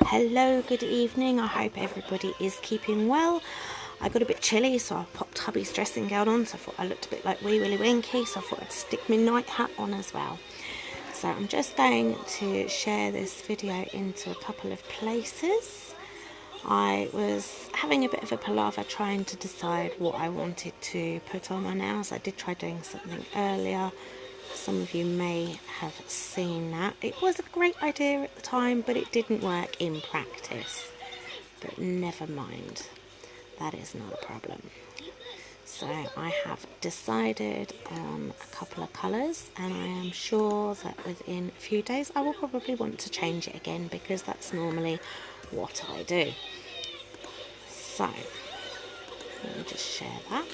Hello, good evening. I hope everybody is keeping well. I got a bit chilly, so I popped hubby's dressing gown on, so I thought I looked a bit like Wee Willie Winky, so I thought I'd stick my night hat on as well. So I'm just going to share this video into a couple of places. I was having a bit of a palaver trying to decide what I wanted to put on my nails. I did try doing something earlier. Some of you may have seen that. It was a great idea at the time, but it didn't work in practice. But never mind, that is not a problem. So I have decided on a couple of colours, and I am sure that within a few days I will probably want to change it again, because that's normally what I do. So let me just share that.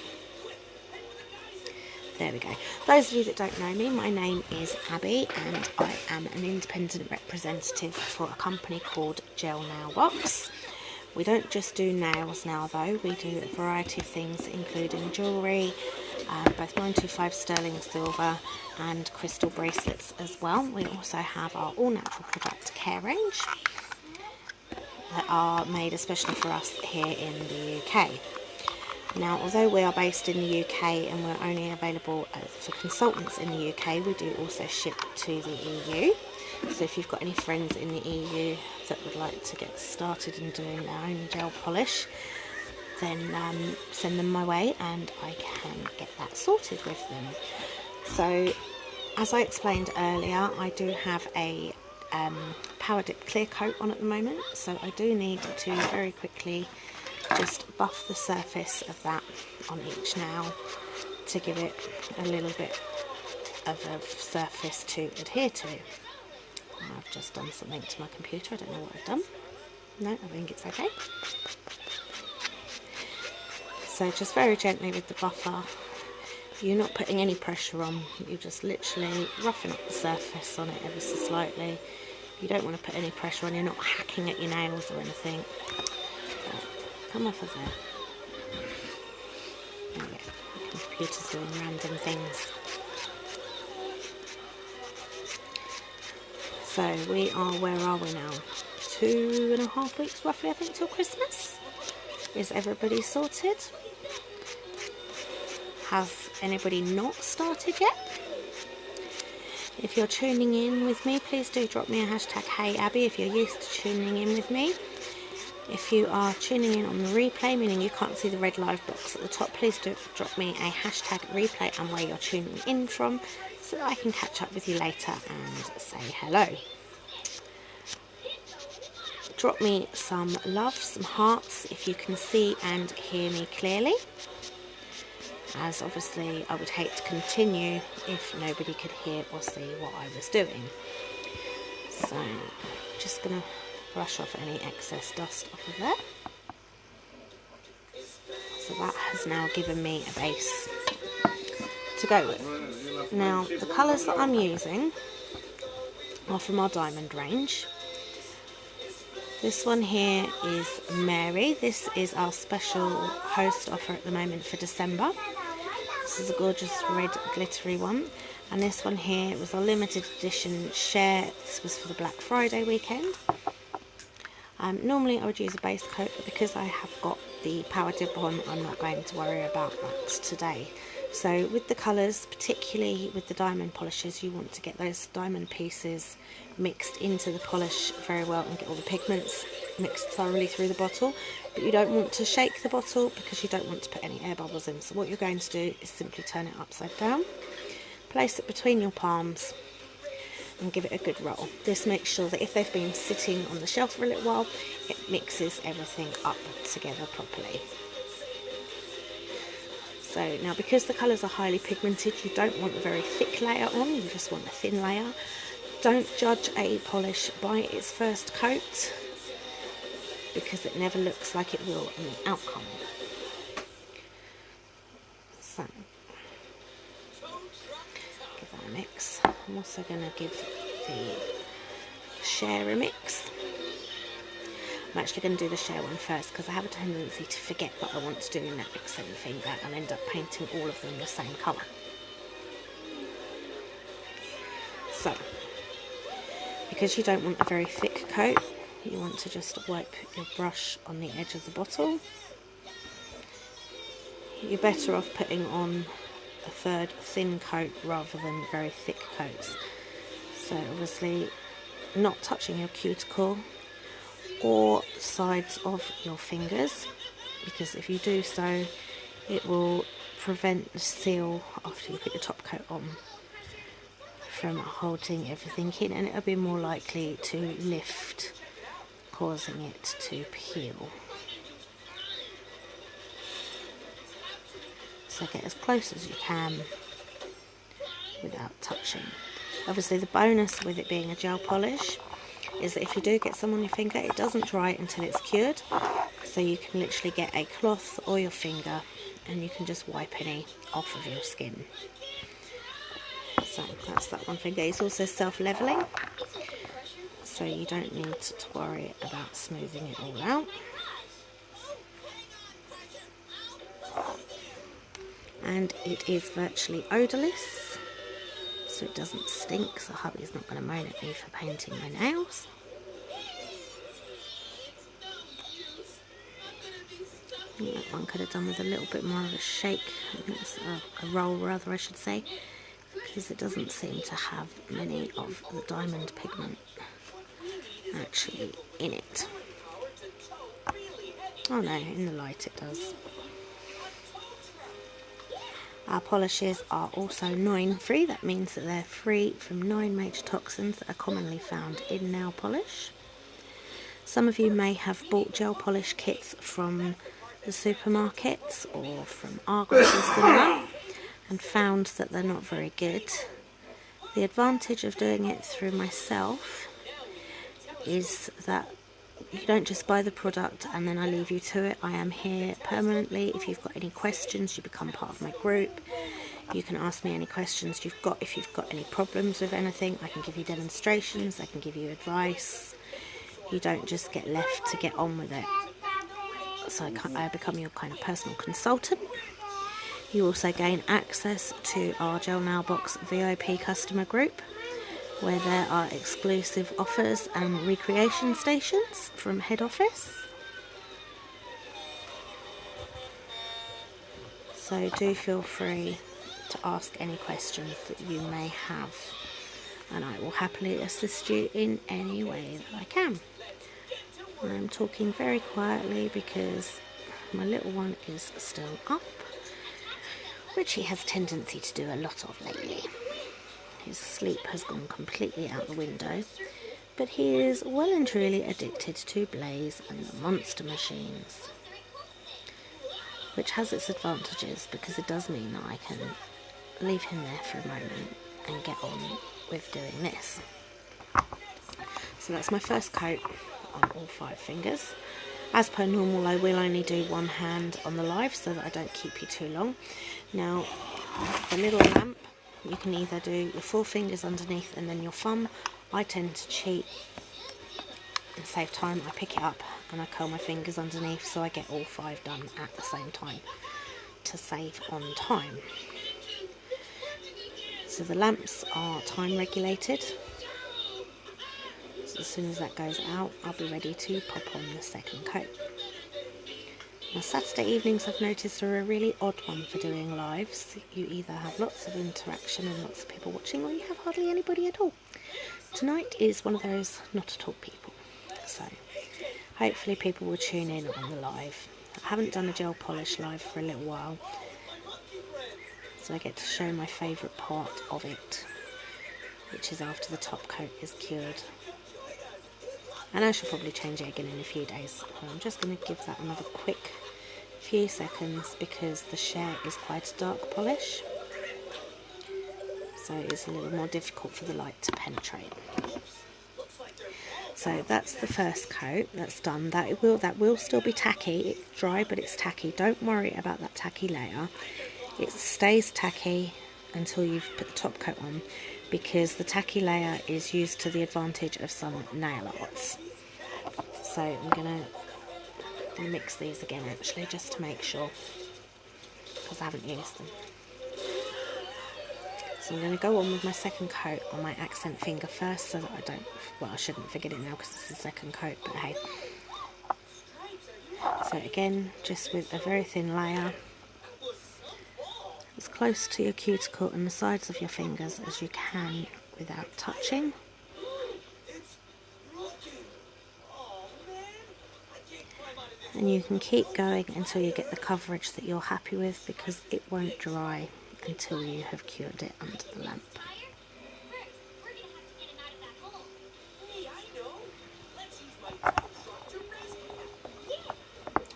There we go. Those of you that don't know me, my name is Abby, and I am an independent representative for a company called Gel Nail Box. We don't just do nails now though, we do a variety of things including jewellery, both 925 sterling silver and crystal bracelets as well. We also have our all natural product care range that are made especially for us here in the UK. Now, although we are based in the UK and we're only available for consultants in the UK, we do also ship to the EU. So if you've got any friends in the EU that would like to get started in doing their own gel polish, then send them my way and I can get that sorted with them. So, as I explained earlier, I do have a Power Dip clear coat on at the moment, so I do need to very quickly just buff the surface of that on each nail to give it a little bit of a surface to adhere to. I've just done something to my computer, I don't know what I've done. No, I think it's okay. So just very gently with the buffer, you're not putting any pressure on, you're just literally roughing up the surface on it ever so slightly. You don't want to put any pressure on, you're not hacking at your nails or anything. Come off of there. There we go. The computer's doing random things. So we are, where are we now? 2.5 weeks roughly, I think, till Christmas. Is everybody sorted? Has anybody not started yet? If you're tuning in with me, please do drop me a hashtag #HeyAbby if you're used to tuning in with me. If you are tuning in on the replay, meaning you can't see the red live box at the top, please do drop me a hashtag replay and where you're tuning in from, so that I can catch up with you later and say hello. Drop me some love, some hearts, if you can see and hear me clearly, as obviously I would hate to continue if nobody could hear or see what I was doing. So, just going to brush off any excess dust off of there. So that has now given me a base to go with. Now, the colours that I'm using are from our diamond range. This one here is Mary. This is our special host offer at the moment for December. This is a gorgeous red glittery one. And this one here was our limited edition Cher. This was for the Black Friday weekend. Normally I would use a base coat, but because I have got the Power Dip on, I'm not going to worry about that today. So with the colours, particularly with the diamond polishes, you want to get those diamond pieces mixed into the polish very well and get all the pigments mixed thoroughly through the bottle. But you don't want to shake the bottle because you don't want to put any air bubbles in. So what you're going to do is simply turn it upside down, place it between your palms, and give it a good roll. This makes sure that if they've been sitting on the shelf for a little while, it mixes everything up together properly. So now, because the colours are highly pigmented, you don't want a very thick layer on, you just want a thin layer. Don't judge a polish by its first coat, because it never looks like it will in the outcome. So, give that a mix. I'm also going to give the Cher a mix. I'm actually going to do the Cher one first, because I have a tendency to forget what I want to do in that mix and think that I'll end up painting all of them the same colour. So, because you don't want a very thick coat, you want to just wipe your brush on the edge of the bottle. You're better off putting on a third thin coat rather than very thick coats. So obviously not touching your cuticle or sides of your fingers, because if you do so, it will prevent the seal after you put your top coat on from holding everything in, and it'll be more likely to lift, causing it to peel. So get as close as you can without touching. Obviously the bonus with it being a gel polish is that if you do get some on your finger, it doesn't dry until it's cured. So you can literally get a cloth or your finger and you can just wipe any off of your skin. So that's that one finger. It's also self-leveling, so you don't need to worry about smoothing it all out. And it is virtually odourless, so it doesn't stink, so hubby's not going to moan at me for painting my nails. I think that one could have done with a little bit more of a shake, a roll rather I should say, because it doesn't seem to have many of the diamond pigment actually in it. Oh no, in the light it does. Our polishes are also 9 free. That means that they're free from 9 major toxins that are commonly found in nail polish. Some of you may have bought gel polish kits from the supermarkets or from Argos or similar and found that they're not very good. The advantage of doing it through myself is that you don't just buy the product and then I leave you to it. I am here permanently. If you've got any questions, you become part of my group. You can ask me any questions you've got. If you've got any problems with anything, I can give you demonstrations, I can give you advice. You don't just get left to get on with it. So I become your kind of personal consultant. You also gain access to our Gel Nail Box VIP customer group, where there are exclusive offers and recreation stations from head office. So do feel free to ask any questions that you may have, and I will happily assist you in any way that I can. I'm talking very quietly because my little one is still up, which he has a tendency to do a lot of lately. His sleep has gone completely out the window, but he is well and truly addicted to Blaze and the monster machines, which has its advantages because it does mean that I can leave him there for a moment and get on with doing this. So that's my first coat on all 5 fingers. As per normal, I will only do one hand on the live so that I don't keep you too long. Now, the little lamp, you can either do your 4 fingers underneath and then your thumb. I tend to cheat and save time. I pick it up and I curl my fingers underneath so I get all 5 done at the same time to save on time. So the lamps are time regulated. So as soon as that goes out, I'll be ready to pop on the second coat. Now Saturday evenings, I've noticed, are a really odd one for doing lives. You either have lots of interaction and lots of people watching, or you have hardly anybody at all. Tonight is one of those not at all people. So hopefully people will tune in on the live. I haven't done a gel polish live for a little while, so I get to show my favourite part of it, which is after the top coat is cured. And I shall probably change it again in a few days. So I'm just going to give that another quick few seconds because the Cher is quite a dark polish, so it's a little more difficult for the light to penetrate. So that's the first coat that's done. That will still be tacky. It's dry, but it's tacky. Don't worry about that tacky layer. It stays tacky until you've put the top coat on, because the tacky layer is used to the advantage of some nail arts. So I'm going to mix these again actually, just to make sure, because I haven't used them. So I'm going to go on with my second coat on my accent finger first, so that I don't, well, I shouldn't forget it now because it's the second coat, but hey. So again, just with a very thin layer, as close to your cuticle and the sides of your fingers as you can without touching. And you can keep going until you get the coverage that you're happy with, because it won't dry until you have cured it under the lamp.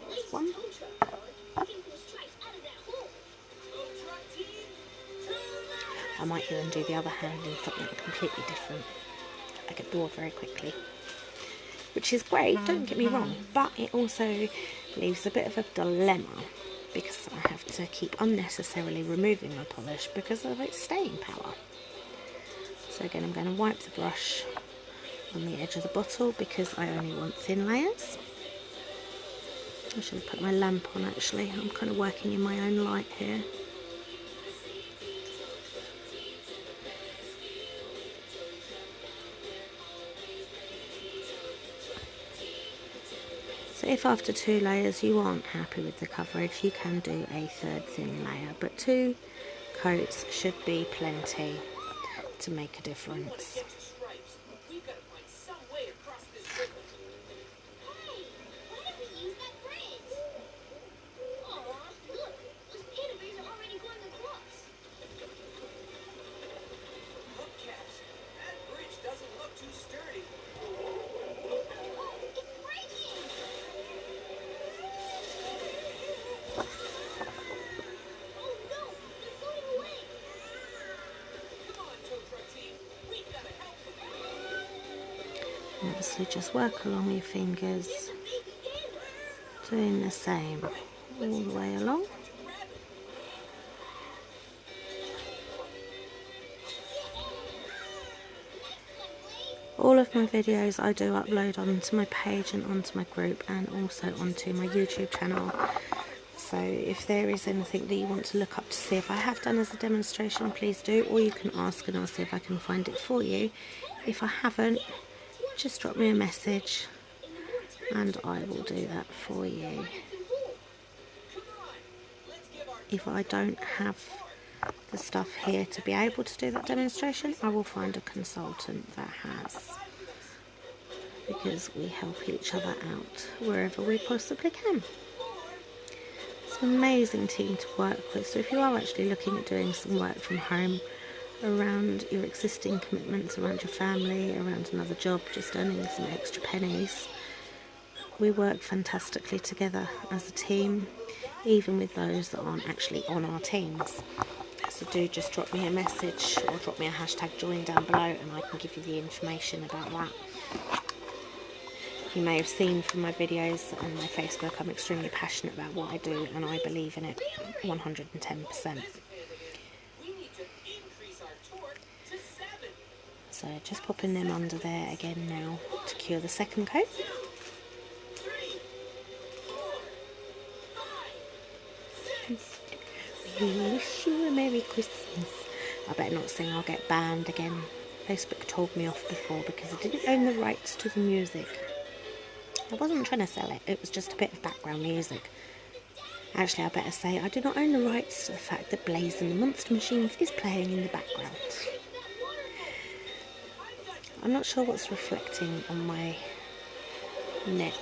This one. I might even do the other hand in something completely different. I get bored very quickly, which is great, don't get me wrong, but it also leaves a bit of a dilemma because I have to keep unnecessarily removing my polish because of its staying power. So again, I'm going to wipe the brush on the edge of the bottle because I only want thin layers. I should have put my lamp on actually, I'm kind of working in my own light here. So if after 2 layers you aren't happy with the coverage, you can do a third thin layer, but 2 coats should be plenty to make a difference. Obviously just work along your fingers, doing the same all the way along. All of my videos I do upload onto my page and onto my group and also onto my YouTube channel. So if there is anything that you want to look up to see if I have done as a demonstration, please do, or you can ask and I'll see if I can find it for you. If I haven't, just drop me a message and I will do that for you. If I don't have the stuff here to be able to do that demonstration, I will find a consultant that has, because we help each other out wherever we possibly can. It's an amazing team to work with, so if you are actually looking at doing some work from home around your existing commitments, around your family, around another job, just earning some extra pennies, we work fantastically together as a team, even with those that aren't actually on our teams. So do just drop me a message or drop me a hashtag join down below and I can give you the information about that. You may have seen from my videos and my Facebook, I'm extremely passionate about what I do and I believe in it 110%. So just popping them under there again now to cure the second coat. We wish you a Merry Christmas. I better not sing, I'll get banned again. Facebook told me off before because I didn't own the rights to the music. I wasn't trying to sell it, it was just a bit of background music. Actually, I better say I do not own the rights to the fact that Blaze and the Monster Machines is playing in the background. I'm not sure what's reflecting on my neck.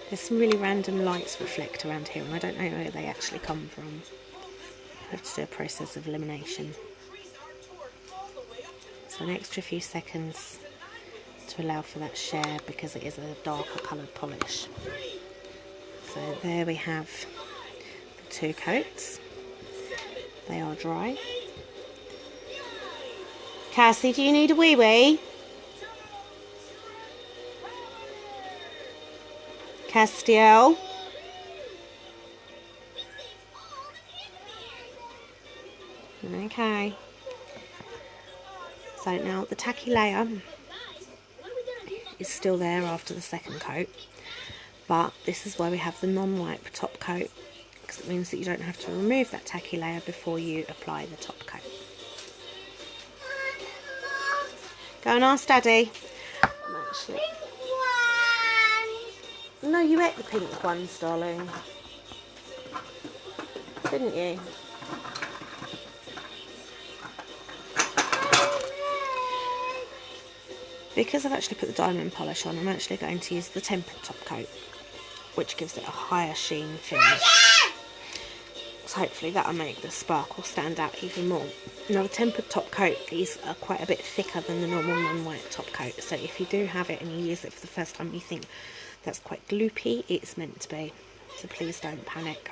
There's some really random lights reflect around here and I don't know where they actually come from. I have to do a process of elimination. So an extra few seconds to allow for that share because it is a darker coloured polish. So there we have the 2 coats. They are dry. Cassie, do you need a wee-wee? Castiel? Okay. So now the tacky layer is still there after the second coat, but this is why we have the non-wipe top coat, because it means that you don't have to remove that tacky layer before you apply the top coat. Go and ask Daddy. I'm actually... No, you ate the pink ones, darling. Didn't you? Because I've actually put the diamond polish on, I'm actually going to use the tempered top coat, which gives it a higher sheen finish. So hopefully that'll make the sparkle stand out even more. Now the tempered top coat is quite a bit thicker than the normal non-white top coat, so if you do have it and you use it for the first time and you think that's quite gloopy, it's meant to be, so please don't panic.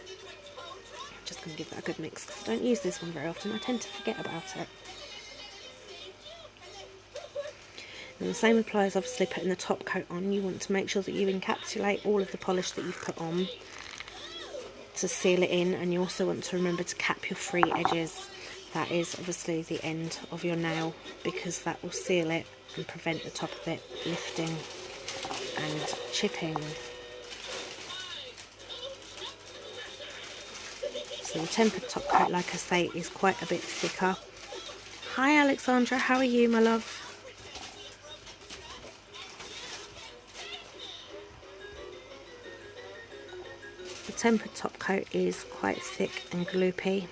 I'm just going to give that a good mix because I don't use this one very often, I tend to forget about it. And the same applies, obviously, putting the top coat on. You want to make sure that you encapsulate all of the polish that you've put on to seal it in, and you also want to remember to cap your free edges. That is obviously the end of your nail, because that will seal it and prevent the top of it lifting and chipping. So the tempered top coat, like I say, is quite a bit thicker. Hi Alexandra, how are you, my love? The tempered top coat is quite thick and gloopy.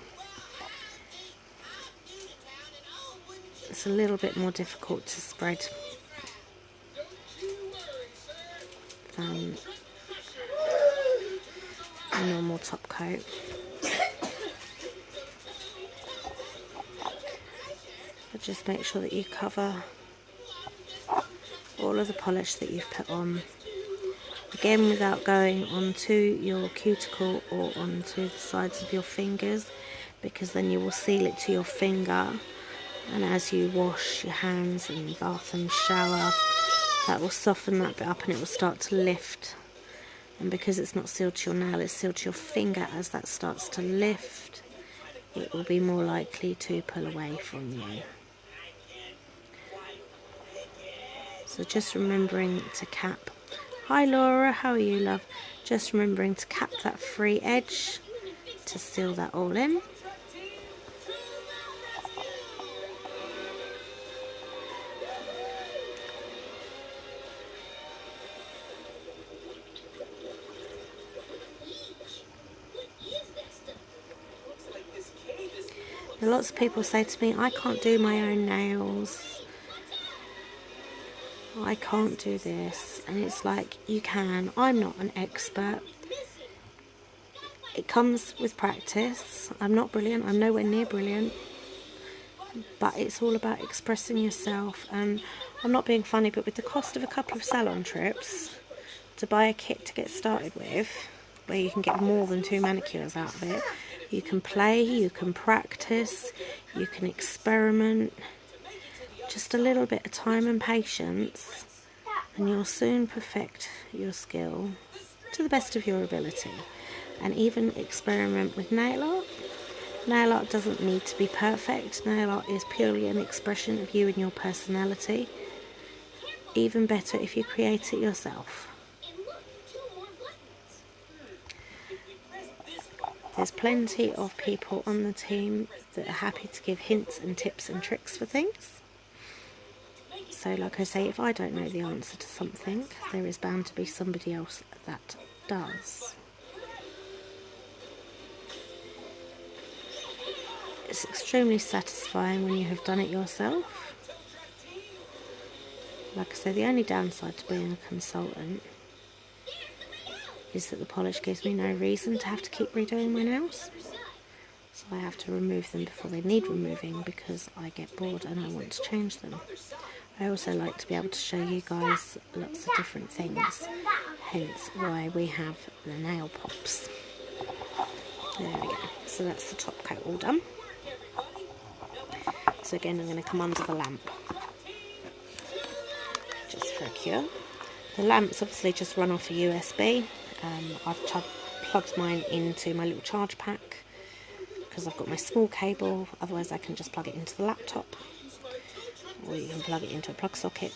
It's a little bit more difficult to spread than a normal top coat. But just make sure that you cover all of the polish that you've put on. Again, without going onto your cuticle or onto the sides of your fingers, because then you will seal it to your finger, and as you wash your hands and bath and shower, that will soften that bit up and it will start to lift. And because it's not sealed to your nail, it's sealed to your finger, as that starts to lift, it will be more likely to pull away from you. So just remembering to cap. Hi Laura, how are you, love? Just remembering to cap that free edge to seal that all in. Now, lots of people say to me, I can't do my own nails. I can't do this, and it's like, you can. I'm not an expert. It comes with practice. I'm not brilliant, I'm nowhere near brilliant, but it's all about expressing yourself. And I'm not being funny, but with the cost of a couple of salon trips to buy a kit to get started with, where you can get more than 2 manicures out of it, you can play, you can practice, you can experiment. Just a little bit of time and patience, and you'll soon perfect your skill to the best of your ability. And even experiment with nail art. Nail art doesn't need to be perfect. Nail art is purely an expression of you and your personality. Even better if you create it yourself. There's plenty of people on the team that are happy to give hints and tips and tricks for things. So like I say, if I don't know the answer to something, there is bound to be somebody else that does. It's extremely satisfying when you have done it yourself. Like I say, the only downside to being a consultant is that the polish gives me no reason to have to keep redoing my nails. So I have to remove them before they need removing, because I get bored and I want to change them. I also like to be able to show you guys lots of different things, hence why we have the nail pops. There we go. So that's the top coat all done. So again, I'm going to come under the lamp just for a cure. The lamps obviously just run off a USB. I've plugged mine into my little charge pack because I've got my small cable, otherwise I can just plug it into the laptop, or you can plug it into a plug socket.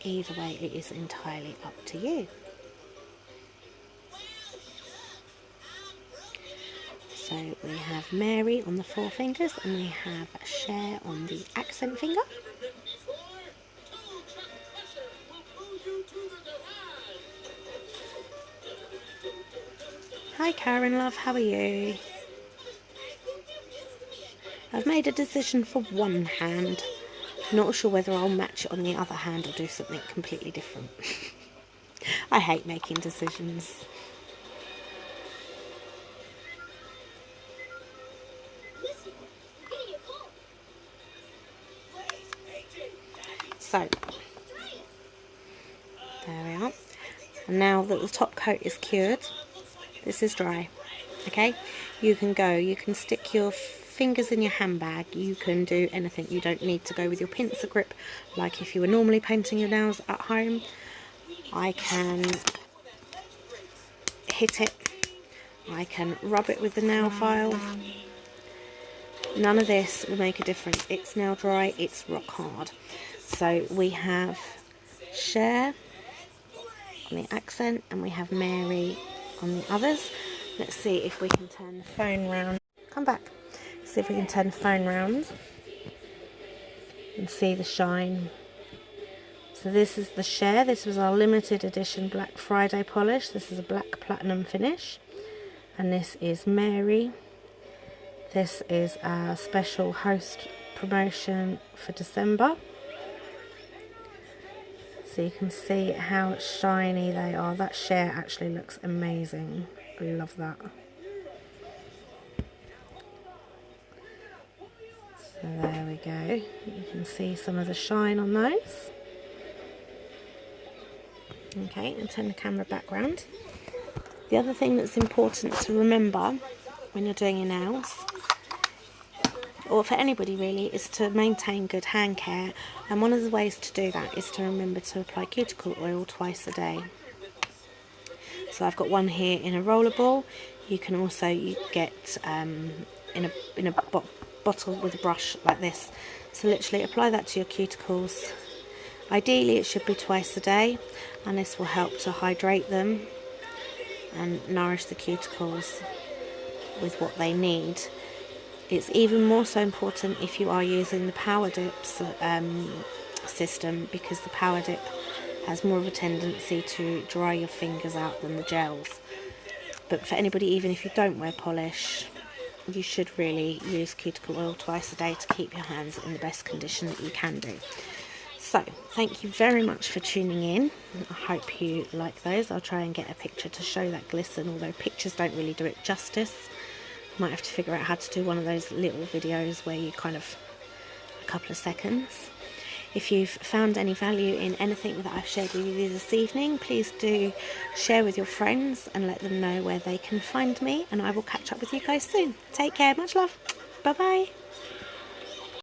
Either way, it is entirely up to you. So we have Mary on the 4 fingers and we have Cher on the accent finger. Hi Karen love, how are you? I've made a decision for one hand. Not sure whether I'll match it on the other hand or do something completely different. I hate making decisions. So, there we are. And now that the top coat is cured, this is dry. Okay, you can stick your fingers in your handbag, you can do anything. You don't need to go with your pincer grip like if you were normally painting your nails at home. I can hit it, I can rub it with the nail file. None of this will make a difference. It's now dry, it's rock hard. So we have Cher on the accent and we have Mary on the others. Let's see if we can turn the phone round. Come back. See if we can turn the phone round and see the shine. So this is the Cher. This was our limited edition Black Friday polish. This is a black platinum finish. And this is Mary. This is our special host promotion for December. So you can see how shiny they are. That Cher actually looks amazing. I love that. So there we go. You can see some of the shine on those. Okay, and turn the camera back round. The other thing that's important to remember when you're doing your nails, or for anybody really, is to maintain good hand care. And one of the ways to do that is to remember to apply cuticle oil twice a day. So I've got one here in a roller ball. You can also get in a bottle with a brush like this. So literally apply that to your cuticles. Ideally it should be twice a day, and this will help to hydrate them and nourish the cuticles with what they need. It's even more so important if you are using the power dips system, because the power dip has more of a tendency to dry your fingers out than the gels. But for anybody, even if you don't wear polish, you should really use cuticle oil twice a day to keep your hands in the best condition that you can do. So, thank you very much for tuning in. I hope you like those. I'll try and get a picture to show that glisten, although pictures don't really do it justice. Might have to figure out how to do one of those little videos where you kind of a couple of seconds. If you've found any value in anything that I've shared with you this evening, please do share with your friends and let them know where they can find me, and I will catch up with you guys soon. Take care, much love, bye bye.